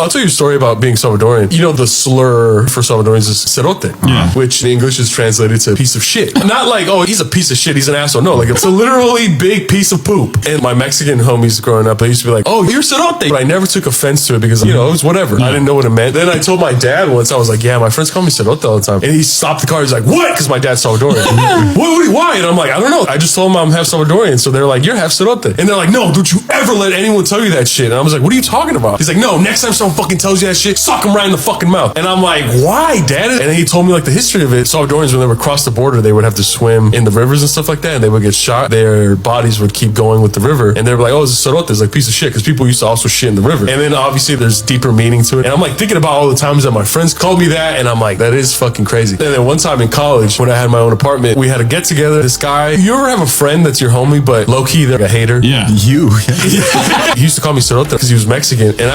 I'll tell you a story about being Salvadorian. You know, the slur for Salvadorians is cerote, which in English is translated to piece of shit. Not like, oh, he's a piece of shit, he's an asshole. No, like it's a literally big piece of poop. And my Mexican homies growing up, they used to be like, oh, you're cerote. But I never took offense to it because, you know, it was whatever. I didn't know what it meant. Then I told my dad once, I was like, yeah, my friends call me cerote all the time. And he stopped the car. He's like, what? Because my dad's Salvadorian. Why? And I'm like, I don't know. I just told him I'm half Salvadorian. So they're like, you're half cerote. And they're like, no, don't you ever let anyone tell you that shit. And I was like, what are you talking about? He's like, no, next time someone fucking tells you that shit, sock him right in the fucking mouth. And I'm like, why, dad? And then he told me like the history of it. Salvadorians, when they would cross the border, they would have to swim in the rivers and stuff like that. And they would get shot. Their bodies would keep going with the river. And they were like, oh, it's a cerote. It's like piece of shit. Because people used to also shit in the river. And then obviously there's deeper meaning to it. And I'm like thinking about all the times that my friends called me that. And I'm like, that is fucking crazy. And then one time in college, when I had my own apartment, we had a get together. This guy, you ever have a friend that's your homie, but low key they're a hater? Yeah. He used to call me cerote because he was Mexican. And I